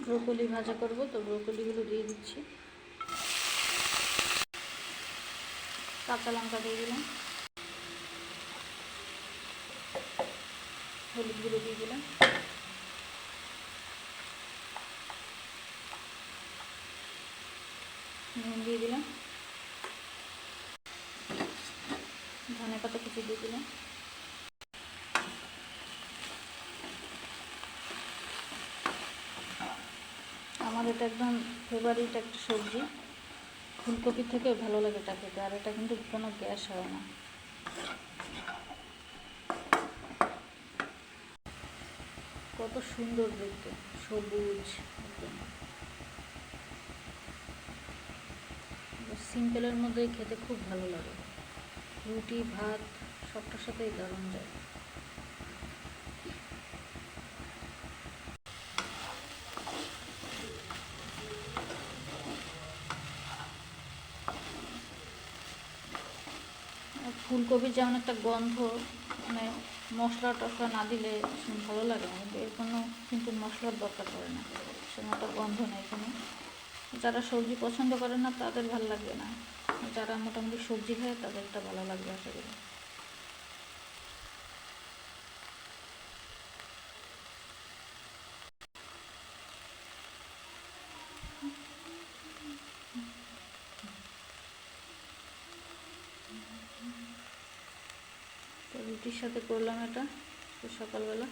Broccoli ভাজা করব, তো ব্রোকলিগুলো দিয়ে দিচ্ছি। কাঁচা লঙ্কা দিয়ে দিলাম, হলুদ গুঁড়ো দিয়ে দিলাম, নুন দিয়ে দিলাম, ধনে পাতা কুচি দিয়ে দিলাম। আমার এটা একদম ফেভারিট একটা সবজি, ফুলকপির থেকে ভালো লাগে এটা খেতে, আর এটা কিন্তু কোনো গ্যাস হয় না। কত সুন্দর দেখতে, সবুজ একদম, সিম্পলের মধ্যেই খেতে খুব ভালো লাগে। রুটি ভাত সবটার সাথেই দারুণ যায়। ফুলকপির যেমন একটা গন্ধ, মানে মশলা টশলা না দিলে ভালো লাগে না, কিন্তু এর কোনো কিন্তু মশলার দরকার পড়ে না, সেরকম একটা গন্ধ নেই কোনো। যারা সবজি পছন্দ করে না তাদের ভালো লাগবে না, যারা মোটামুটি সবজি খায় তাদেরটা ভালো লাগবে আশা করি। তো রুটির সাথে করলাম এটা সকালবেলা।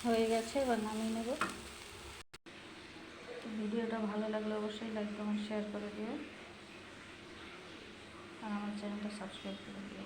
হয়ে গেছে, এবার নামিয়ে নেব। ভিডিওটা ভালো লাগলে অবশ্যই লাইক কমেন্ট শেয়ার করে দিও, আর আমার চ্যানেলটা সাবস্ক্রাইব করে দিও।